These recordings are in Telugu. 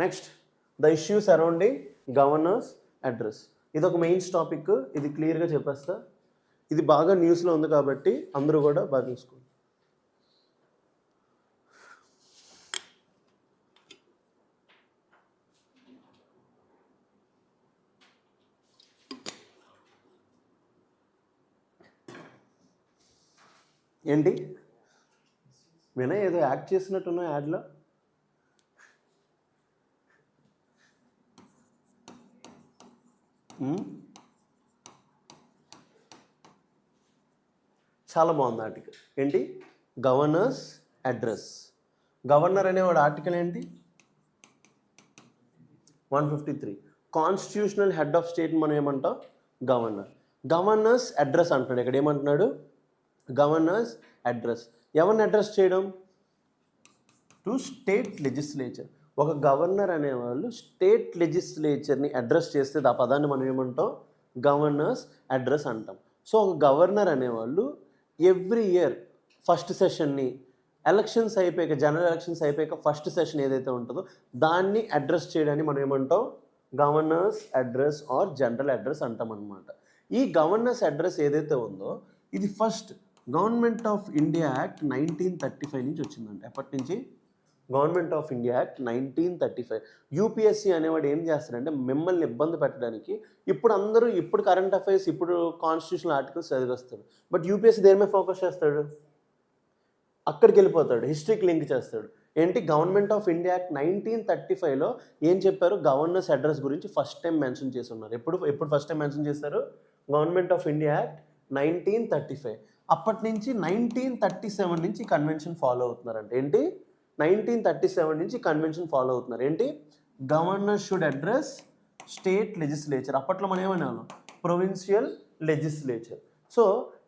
Next the issues arounding governors address. ఇది ఒక మెయిన్స్ టాపిక్, ఇది క్లియర్గా చెప్పేస్తా. ఇది బాగా న్యూస్లో ఉంది కాబట్టి అందరూ కూడా బాగా చూసుకోండి. ఏంటి వినయ్ ఏదో యాక్ట్ చేసినట్టున్నా యాడ్లో? చాలా బాగుంది ఆర్టికల్. ఏంటి? Governors address. గవర్నర్ అనేవాడు ఆర్టికల్ ఏంటి? 153. కాన్స్టిట్యూషనల్ హెడ్ ఆఫ్ స్టేట్ మనం ఏమంటాం? గవర్నర్. గవర్నర్స్ అడ్రస్ అంటాడు. ఇక్కడ ఏమంటున్నాడు? Governor's address. ఎవరిని అడ్రస్ చేయడం? To state legislature. ఒక గవర్నర్ అనేవాళ్ళు స్టేట్ లెజిస్లేచర్ని అడ్రస్ చేస్తే ఆ పదాన్ని మనం ఏమంటాం? గవర్నర్స్ అడ్రస్ అంటాం. సో ఒక గవర్నర్ అనేవాళ్ళు ఎవ్రీ ఇయర్ ఫస్ట్ సెషన్ని ఎలక్షన్స్ అయిపోయాక, జనరల్ ఎలక్షన్స్ అయిపోయాక ఫస్ట్ సెషన్ ఏదైతే ఉంటుందో దాన్ని అడ్రస్ చేయడాన్ని మనం ఏమంటాం? Governor's address or general address అంటాం అనమాట. ఈ గవర్నర్స్ అడ్రస్ ఏదైతే ఉందో ఇది first government of India act 1935 నుంచి వచ్చిందంట. ఎప్పటి నుంచి? Government of India act 1935. UPSC అనేవాడు ఏం చేస్తారంటే మిమ్మల్ని ఇబ్బంది పెట్టడానికి ఇప్పుడు కరెంట్ అఫైర్స్, ఇప్పుడు కాన్స్టిట్యూషనల్ ఆర్టికల్స్ చదివేస్తాడు. బట్ యూపీఎస్సీ దేని మీద ఫోకస్ చేస్తాడు? అక్కడికి వెళ్ళిపోతాడు, హిస్టరీకి లింక్ చేస్తాడు. ఏంటి? గవర్నమెంట్ ఆఫ్ ఇండియా యాక్ట్ 1935లో ఏం చెప్పారు? గవర్నర్స్ అడ్రస్ గురించి ఫస్ట్ టైం మెన్షన్ చేసి ఉన్నారు. ఎప్పుడు ఫస్ట్ టైం మెన్షన్ చేశారు? Government of India act 1935. అప్పటి నుంచి 1937 నుంచి కన్వెన్షన్ ఫాలో అవుతున్నారంట. ఏంటి? 1937 నుంచి కన్వెన్షన్ ఫాలో అవుతున్నారు. ఏంటి? Governor should address state legislature. అప్పట్లో మనం ఏమన్నాను? Provincial legislature. సో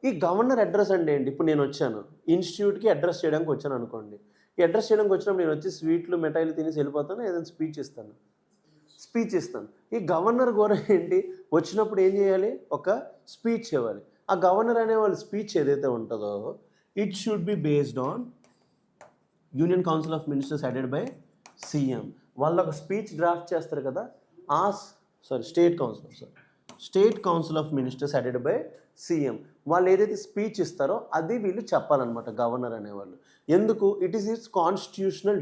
ఈ గవర్నర్ అడ్రస్ అంటే ఏంటి? ఇప్పుడు నేను వచ్చాను ఇన్స్టిట్యూట్కి అడ్రస్ చేయడానికి వచ్చాను అనుకోండి. ఈ అడ్రస్ చేయడానికి వచ్చినప్పుడు నేను వచ్చి స్వీట్లు మిఠాయిలు తినేసి వెళ్ళిపోతాను, ఏదైనా స్పీచ్ ఇస్తాను. ఈ గవర్నర్ కూడా ఏంటి? వచ్చినప్పుడు ఏం చేయాలి? ఒక స్పీచ్ ఇవ్వాలి. ఆ గవర్నర్ అనే వాళ్ళ స్పీచ్ ఏదైతే ఉంటుందో it should be based on union council of ministers headed by CM. వాళ్ళు ఒక స్పీచ్ డ్రాఫ్ట్ చేస్తారు కదా, state council of ministers headed by CM. వాళ్ళు ఏదైతే స్పీచ్ ఇస్తారో అది వీళ్ళు చెప్పాలన్నమాట గవర్నర్ అనేవాళ్ళు. ఎందుకు? It is its constitutional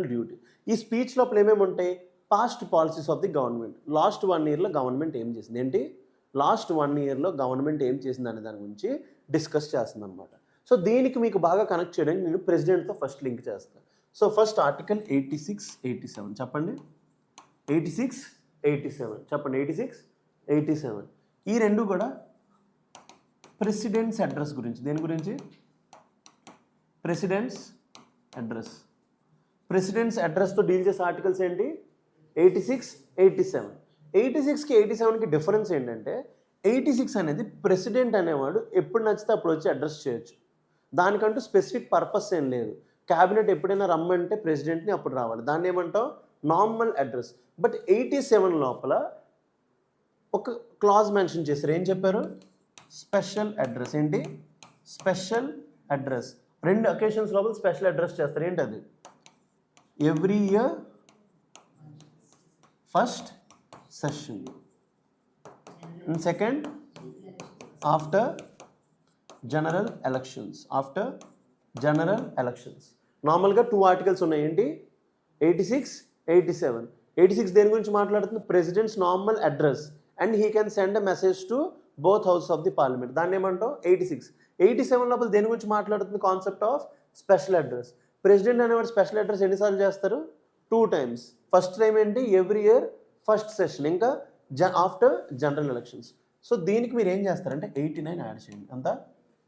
duty. ఈ స్పీచ్ లోపల ఏమేమి ఉంటాయి? Past policies of the government. Last 1 yearలో గవర్నమెంట్ ఏం చేసింది, ఏంటి లాస్ట్ 1 yearలో గవర్నమెంట్ ఏం చేసింది అనే దాని గురించి డిస్కస్ చేస్తుంది అనమాట. సో దీనికి మీకు బాగా కనెక్ట్ చేయడానికి నేను ప్రెసిడెంట్తో ఫస్ట్ లింక్ చేస్తాను. సో ఫస్ట్ ఆర్టికల్ 86, 87 చెప్పండి. 86, 87 చెప్పండి. 86, 87 ఈ రెండు కూడా ప్రెసిడెంట్స్ అడ్రస్ గురించి. దేని గురించి? ప్రెసిడెంట్స్ అడ్రస్తో డీల్ చేసే ఆర్టికల్స్ ఏంటి? 86, 87. 86కి 87కి డిఫరెన్స్ ఏంటంటే 86 అనేది ప్రెసిడెంట్ అనేవాడు ఎప్పుడు నచ్చితే అప్పుడు వచ్చి అడ్రస్ చేయొచ్చు. దానికంటూ స్పెసిఫిక్ పర్పస్ ఏం లేదు. క్యాబినెట్ ఎప్పుడైనా రమ్మంటే ప్రెసిడెంట్ని అప్పుడు రావాలి. దాన్ని ఏమంటాం? Normal address. బట్ 87 లోపల ఒక క్లాజ్ మెన్షన్ చేశారు. ఏం చెప్పారు? Special address. ఏంటి? Special address. 2 అకేషన్స్ లోపల స్పెషల్ అడ్రస్ చేస్తారు. ఏంటి అది? Every year first session and second after general elections. నార్మల్గా 2 ఆర్టికల్స్ ఉన్నాయి. ఏంటి? 86, 87. 86 దేని గురించి మాట్లాడుతుంది? President's normal address and he can send a message to both houses of the parliament. దాన్ని ఏమంటాం? 86. 87 లోపల దేని గురించి మాట్లాడుతుంది? Concept of special address. President అనేవాడు స్పెషల్ అడ్రస్ ఎన్నిసార్లు చేస్తారు? 2 times. ఫస్ట్ టైం ఏంటి? ఎవ్రీ ఇయర్ ఫస్ట్ సెషన్, ఇంకా ఆఫ్టర్ జనరల్ ఎలక్షన్స్. సో దీనికి మీరు ఏం చేస్తారంటే 89 యాడ్ చేయండి. అంతా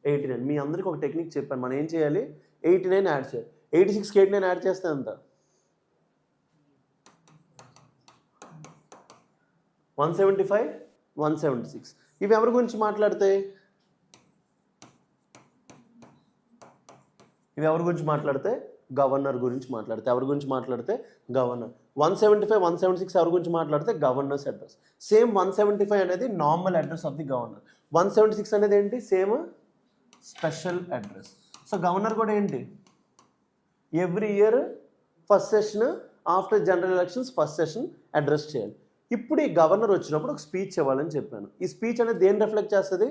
89. మీ అందరికీ ఒక టెక్నిక్ చెప్పాను. మనం ఏం చేయాలి? 89 యాడ్ చేయాలి. 86కి 89 యాడ్ చేస్తే ఎంత? 175, 176. ఇవి ఎవరి గురించి మాట్లాడతాయి? గవర్నర్ గురించి మాట్లాడితే. ఎవరి గురించి మాట్లాడితే? గవర్నర్. 175, 176 ఎవరి గురించి మాట్లాడితే? Governors address. సేమ్ 175 అనేది normal address of the governor. 176 అనేది ఏంటి? Same special address. So governor కూడా ఏంటి? Every year first session, after general elections first session address చేయాలి. ఇప్పుడు ఈ గవర్నర్ వచ్చినప్పుడు ఒక స్పీచ్ ఇవ్వాలని చెప్పాను. ఈ స్పీచ్ అనేది దేన్ని రిఫ్లెక్ట్ చేస్తుంది?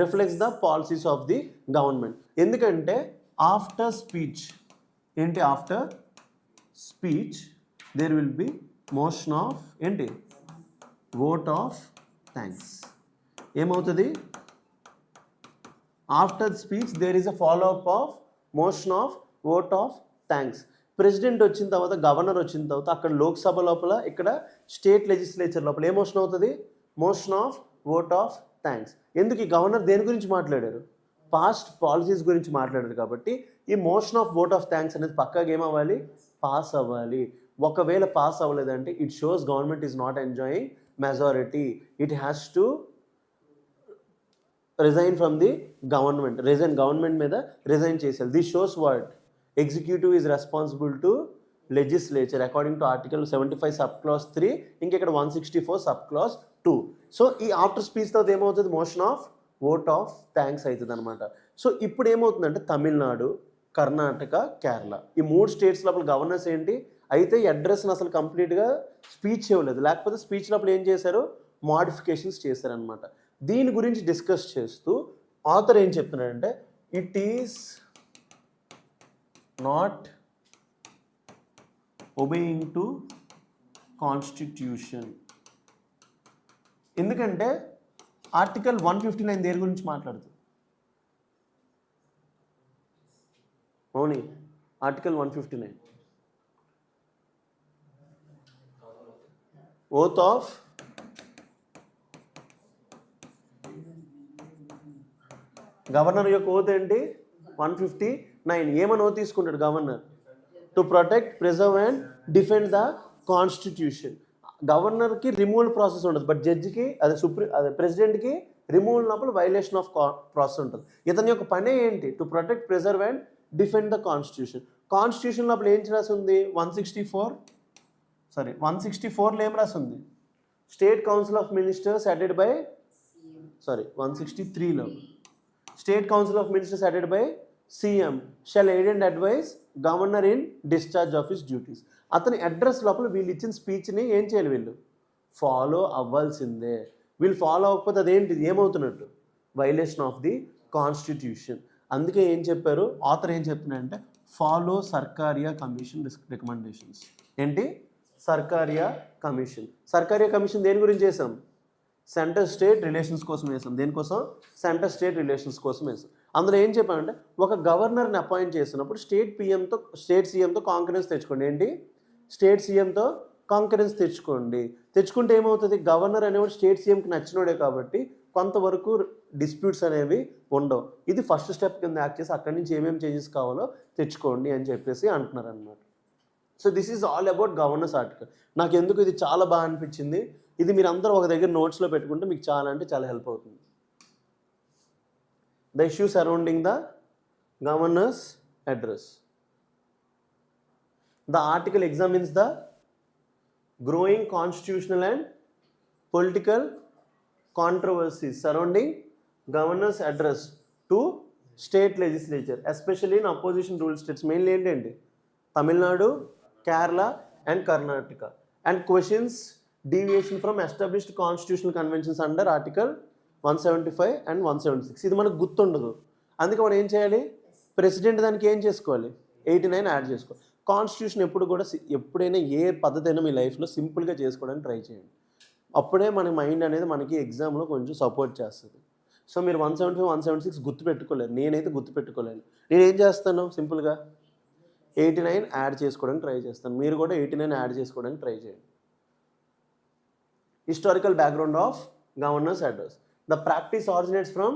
Reflects the policies of the government. ఎందుకంటే ఆఫ్టర్ స్పీచ్ ఏంటి, after speech there will be motion of ఏంటి, ఓట్ ఆఫ్ థ్యాంక్స్. ఏమవుతుంది? After speech there is a follow up of motion of vote of thanks. President వచ్చిన తర్వాత, గవర్నర్ వచ్చిన తర్వాత అక్కడ లోక్సభ లోపల, ఇక్కడ స్టేట్ లెజిస్లేచర్ లోపల ఏ మోషన్ అవుతుంది? Motion of vote of thanks. ఎందుకు? ఈ గవర్నర్ దేని గురించి మాట్లాడారు? పాస్ట్ పాలసీస్ గురించి మాట్లాడారు. కాబట్టి ఈ motion of vote of thanks అనేది పక్కాగా ఏమవ్వాలి? పాస్ అవ్వాలి. ఒకవేళ పాస్ అవ్వలేదంటే it shows government is not enjoying majority. It has to resign from the government. Government మీద రిజైన్ చేసేయాలి. This shows what? Executive is responsible to legislature according to article 75 sub clause 3, ఇక్కడ 164 సబ్ క్లాస్ 2. సో ఈ ఆఫ్టర్ స్పీచ్ తర్వాత ఏమవుతుంది? Motion of vote of thanks అవుతుంది అనమాట. సో ఇప్పుడు ఏమవుతుందంటే తమిళనాడు, కర్ణాటక, కేరళ ఈ 3 స్టేట్స్ లోపల గవర్నర్స్ ఏంటి అయితే ఈ అడ్రస్ని అసలు కంప్లీట్గా స్పీచ్ ఇవ్వలేదు. లేకపోతే స్పీచ్ లోపల ఏం చేశారు? మోడిఫికేషన్స్ చేశారనమాట. దీని గురించి డిస్కస్ చేస్తూ ఆథర్ ఏం చెప్తున్నాడంటే it is not obeying to constitution. ఎందుకంటే ఆర్టికల్ 159 దేని గురించి మాట్లాడుతుంది? అవును, ఆర్టికల్ 159 ఓత్ ఆఫ్ గవర్నర్ యొక్క ఓత్ ఏంటి? 159. ఏమని ఓత్ తీసుకుంటాడు governor? To protect, preserve and defend the constitution. గవర్నర్కి రిమూవల్ ప్రాసెస్ ఉంటుంది, బట్ జడ్జికి అదే ప్రెసిడెంట్కి రిమూవల్ లోపల వైలేషన్ ఆఫ్ ప్రాసెస్ ఉంటుంది. ఇతని యొక్క పని ఏంటి? To protect, preserve and defend the constitution. Constitution లోపల ఏం రాసి ఉంది? 164లో ఏం రాసి ఉంది? State council of ministers headed by 163లో state council of ministers headed by CM shall aid and advise governor in discharge of his duties. అతని అడ్రస్ లోపల వీళ్ళు ఇచ్చిన స్పీచ్ని ఏం చేయాలి? వీళ్ళు ఫాలో అవ్వాల్సిందే. వీళ్ళు ఫాలో అవ్వకపోతే అదేంటి? ఏమవుతున్నట్టు? Violation of the constitution. అందుకే ఏం చెప్పారు ఆథర్? ఏం చెప్తున్నారంటే ఫాలో సర్కారియా కమిషన్ రికమెండేషన్స్. ఏంటి? సర్కారియా కమిషన్. సర్కారియా కమిషన్ దేని గురించి చేసాం? సెంటర్ స్టేట్ రిలేషన్స్ కోసం వేసాం. దేనికోసం? సెంటర్ స్టేట్ రిలేషన్స్ కోసం వేసాం. అందులో ఏం చెప్పామంటే ఒక గవర్నర్ని అపాయింట్ చేసినప్పుడు స్టేట్ సీఎంతో కాంకరెన్స్ తెచ్చుకోండి. ఏంటి? స్టేట్ సీఎంతో కాంకరెన్స్ తెచ్చుకుంటే ఏమవుతుంది? గవర్నర్ అనేవాడు స్టేట్ సీఎంకి నచ్చినోడే కాబట్టి కొంతవరకు డిస్ప్యూట్స్ అనేవి ఉండవు. ఇది ఫస్ట్ స్టెప్ కింద యాక్ట్ చేసి అక్కడి నుంచి ఏమేమి చేంజెస్ కావాలో తెచ్చుకోండి అని చెప్పేసి అంటున్నారు అనమాట. So this is all about governors article. నాకు ఎందుకు ఇది చాలా బాగా అనిపించింది. ఇది మీరు అందరూ ఒక దగ్గర నోట్స్లో పెట్టుకుంటే మీకు చాలా అంటే చాలా హెల్ప్ అవుతుంది. The issue surrounding the governor's address. The article examines the growing constitutional and political controversies surrounding governor's address to state legislature, especially in opposition ruled states. Mainly ఏంటండి? Tamil Nadu, Kerala and Karnataka. And questions deviation from established constitutional conventions under article 175 and 176. ఇది మనకు గుర్తుండదు. అందుకే మనం ఏం చేయాలి? ప్రెసిడెంట్ దానికి ఏం చేసుకోవాలి? 89 యాడ్ చేసుకోవాలి. కాన్స్టిట్యూషన్ ఎప్పుడైనా ఏ పద్ధతి అయినా మీ లైఫ్లో సింపుల్గా చేసుకోవడానికి ట్రై చేయండి. అప్పుడే మన మైండ్ అనేది మనకి ఎగ్జామ్లో కొంచెం సపోర్ట్ చేస్తుంది. సో మీరు 175, 176 గుర్తుపెట్టుకోలేరు. నేనైతే గుర్తుపెట్టుకోలేను. నేనేం చేస్తాను? సింపుల్గా 89 యాడ్ చేసుకోవడానికి ట్రై చేస్తాను. మీరు కూడా 89 యాడ్ చేసుకోవడానికి ట్రై చేయండి. Historical background of governor's address. The practice originates from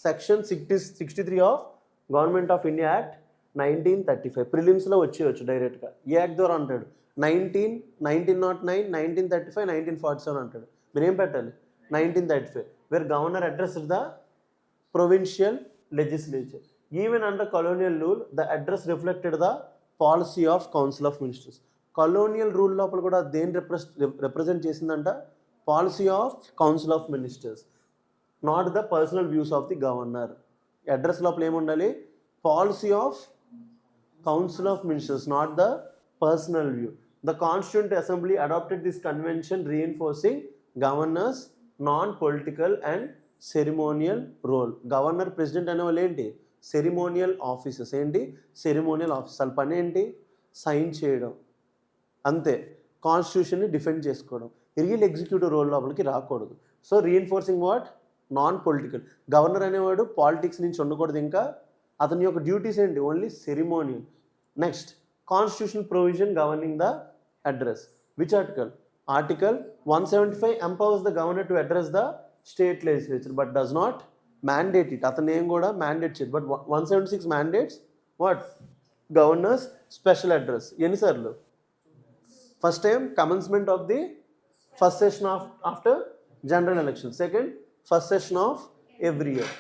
section 63 of government of India act 1935. ప్రిలిమ్స్లో వచ్చేయచ్చు డైరెక్ట్గా. ఏ యాక్ట్ ద్వారా అంటాడు? 1909, 1935, 1947 అంటాడు. మీరు ఏం పెట్టాలి? 1935. Where governor address the provincial legislature. Even under colonial rule, the address reflected the policy of Council of Ministers. colonial rule లోపల కూడా దేని రిప్రజెంట్ చేసిందంట? Policy of council of ministers, not the personal views of the governor. Address లోపల ఏముండాలి? Policy of council of ministers, not the personal view. The Constituent Assembly adopted this convention reinforcing governor's non-political and ceremonial role. Governor president అనే వాళ్ళు ఏంటి సెరిమోనియల్ ఆఫీసర్స్. ఏంటి సెరిమోనియల్ ఆఫీసర్. వాళ్ళ పని ఏంటి సైన్ చేయడం అంతే. కాన్స్టిట్యూషన్ని డిఫెండ్ చేసుకోవడం. రియల్ ఎగ్జిక్యూటివ్ రోల్ లోపలికి రాకూడదు. So reinforcing what non political. Governor అనేవాడు పాలిటిక్స్ నుంచి ఉండకూడదు. ఇంకా అతని యొక్క డ్యూటీస్ ఏంటి only ceremonial. Next constitutional provision governing the address. Which article? Article 175 empowers the governor to address the state legislature but does not mandate it. అతను ఏం కూడా మ్యాండేట్ చేయదు. But 176 mandates what? Governors special address. ఎన్నిసార్లు? First time commencement of the first session after general election. Second first session of every year.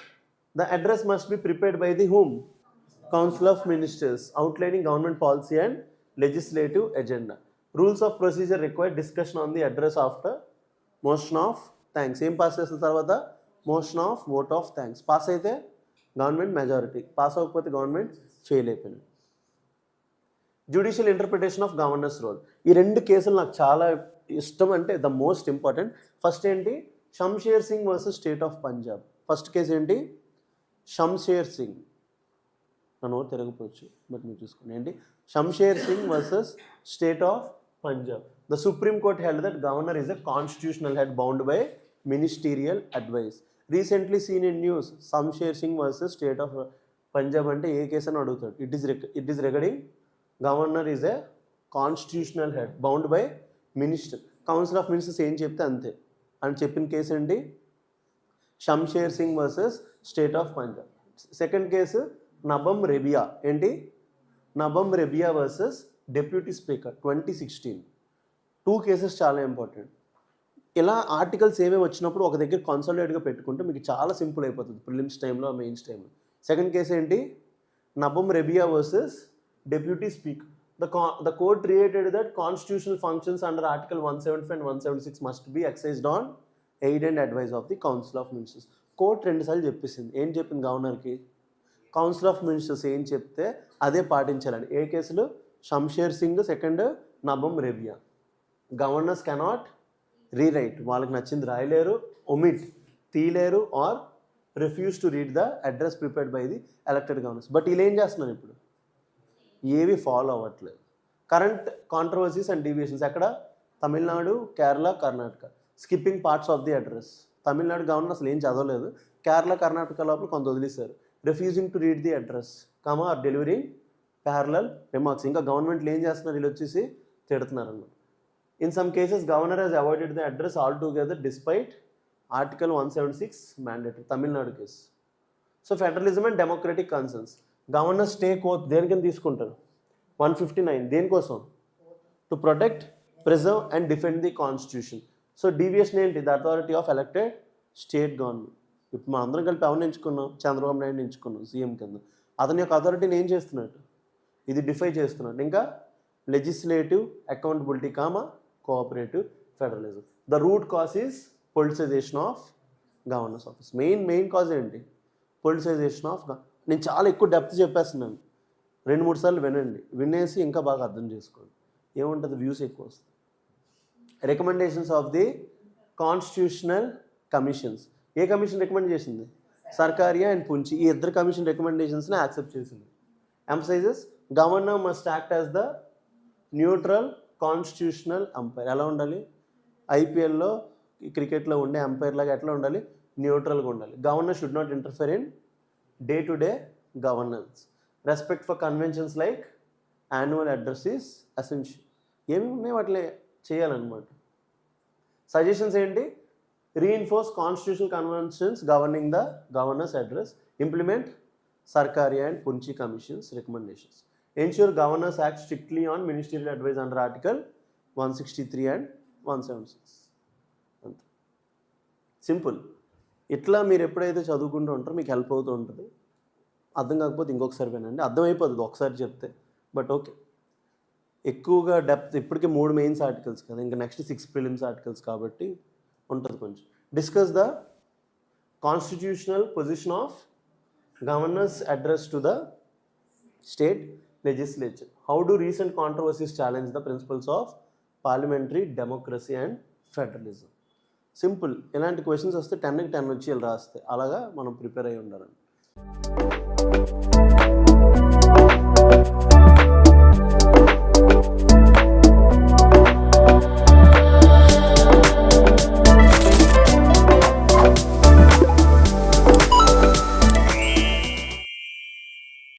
The address must be prepared by the whom? Council of Ministers, outlining government policy and legislative agenda. Rules of procedure require discussion on the address after motion of thanks. ఏం పాస్ చేసిన తర్వాత motion of vote of thanks. Pass అయితే గవర్నమెంట్ మెజారిటీ, పాస్ అవ్వకపోతే గవర్నమెంట్ ఫెయిల్ అయిపోయింది. Judicial interpretation of governor's role. ఈ రెండు కేసులు నాకు చాలా ఇష్టం, అంటే ద మోస్ట్ ఇంపార్టెంట్. ఫస్ట్ ఏంటి Shamsher Singh versus state of Punjab. First case ఏంటి షంషేర్ సింగ్. నన్ను తిరగపోవచ్చు బట్ మీరు చూసుకోండి. ఏంటి Shamsher Singh versus state of Punjab. The supreme court held that governor is a constitutional head bound by ministerial advice. Recently scene in news Shamsher Singh versus state of Punjab అంటే ఏ కేసు అని అడుగుతాడు. It is regarding governor is a constitutional head bound by minister. Council of ministers ఏం చెప్తే అంతే అని చెప్పిన కేసు ఏంటి Shamsher Singh versus state of Punjab. Second case Nabam Rebia. ఏంటి Nabam Rebia versus deputy speaker 2016. Two cases చాలా ఇంపార్టెంట్. ఇలా ఆర్టికల్స్ ఏమేమి వచ్చినప్పుడు ఒక దగ్గర కన్సాలిడేట్గా పెట్టుకుంటే మీకు చాలా సింపుల్ అయిపోతుంది ప్రిలిమ్స్ టైంలో మెయిన్స్ టైంలో. సెకండ్ కేసు ఏంటి Nabam Rebia versus deputy speaker. The court reiterated that constitutional functions under Article 175 and 176 must be exercised on aid and advice of the Council of Ministers. Court రెండుసార్లు చెప్పేసింది. ఏం చెప్పింది గవర్నర్కి? కౌన్సిల్ ఆఫ్ మినిస్టర్స్ ఏం చెప్తే అదే పాటించాలని. ఏ కేసులు? Shamsher Singh, second Nabam Rebia. Governors cannot rewrite. వాళ్ళకి నచ్చింది రాయలేరు, ఒమిట్ తీయలేరు, or refuse to read the address prepared by the elected governors. But వీళ్ళు ఏం చేస్తున్నారు ఇప్పుడు? ఏవి ఫాలో అవ్వట్లేదు. కరెంట్ కాంట్రవర్సీస్ అండ్ డీవియేషన్స్ ఎక్కడ? Tamil Nadu, Kerala, Karnataka. Skipping parts of the address. Tamil Nadu governor అసలు ఏం చదవలేదు. కేరళ, కర్ణాటక లోపల కొంత వదిలేశారు. Refusing to read the address comma or delivering parallel remarks. ఇంకా గవర్నమెంట్లు ఏం చేస్తున్నారు? వీళ్ళు వచ్చేసి తిడుతున్నారు అన్నమాట. In some cases governor he's avoided the address altogether despite article 176 mandatory. Tamil Nadu case. So federalism and democratic concerns. Governor stake oath దేనికని తీసుకుంటారు? 159. దేనికోసం? To protect, preserve and defend the constitution. So deviation ఏంటి? The authority of elected state government. ఇప్పుడు మనం అందరం కలిపి ఎవరిని ఎంచుకున్నాం? చంద్రబాబు నాయుడు ఎంచుకున్నాం సీఎం కింద. అతని యొక్క అథారిటీని ఏం చేస్తున్నట్టు? ఇది డిఫై చేస్తున్నట్టు. ఇంకా legislative accountability comma cooperative federalism. The root cause is politicization of governor's office. Main cause ఏంటి? Politicization of. నేను చాలా ఎక్కువ డెప్త్ చెప్పేస్తున్నాను. 2-3 సార్లు వినండి, వినేసి ఇంకా బాగా అర్థం చేసుకోండి. ఏముంటుంది? వ్యూస్ ఎక్కువ వస్తుంది. Recommendations of the constitutional commissions. ఏ కమిషన్ రికమెండ్ చేసింది? సర్కారియా అండ్ పుంచి. ఈ ఇద్దరు కమిషన్ రికమెండేషన్స్ని యాక్సెప్ట్ చేసింది. Emphasises governor must act as the neutral constitutional umpire. ఎలా ఉండాలి? ఐపీఎల్లో క్రికెట్లో ఉండే అంపైర్ లాగా ఎట్లా ఉండాలి? న్యూట్రల్గా ఉండాలి. Governor should not interfere in day to day governance. Respect for conventions like annual address is essential. ఏమి ఉన్నాయి వాటిలో చేయాలన్నమాట. సజెషన్స్ ఏంటి? Reinforce constitutional conventions governing the governor's address. Implement Sarkaria and Punchhi commissions recommendations. Ensure governors act strictly on ministerial advice under article 163 and 176. అంతే సింపుల్. ఇట్లా మీరు ఎప్పుడైతే చదువుకుంటూ ఉంటారో మీకు హెల్ప్ అవుతూ ఉంటుంది. అర్థం కాకపోతే ఇంకొకసారి వినండి, అర్థమైపోతుంది ఒకసారి చెప్తే. బట్ ఓకే, ఎక్కువగా డెప్త్ ఇప్పటికే 3 మెయిన్స్ ఆర్టికల్స్ కదా, ఇంకా నెక్స్ట్ 6 ప్రిలిమ్స్ ఆర్టికల్స్ కాబట్టి ఉంటుంది కొంచెం. Discuss the constitutional position of governor's address to the state legislature. How do recent controversies challenge the principles of parliamentary democracy and federalism. Simple, ఇలాంటి క్వశ్చన్స్ వస్తే 10కి 10 వచ్చి వీళ్ళు రాస్తే అలాగా మనం ప్రిపేర్ అయ్యి ఉండాలండి.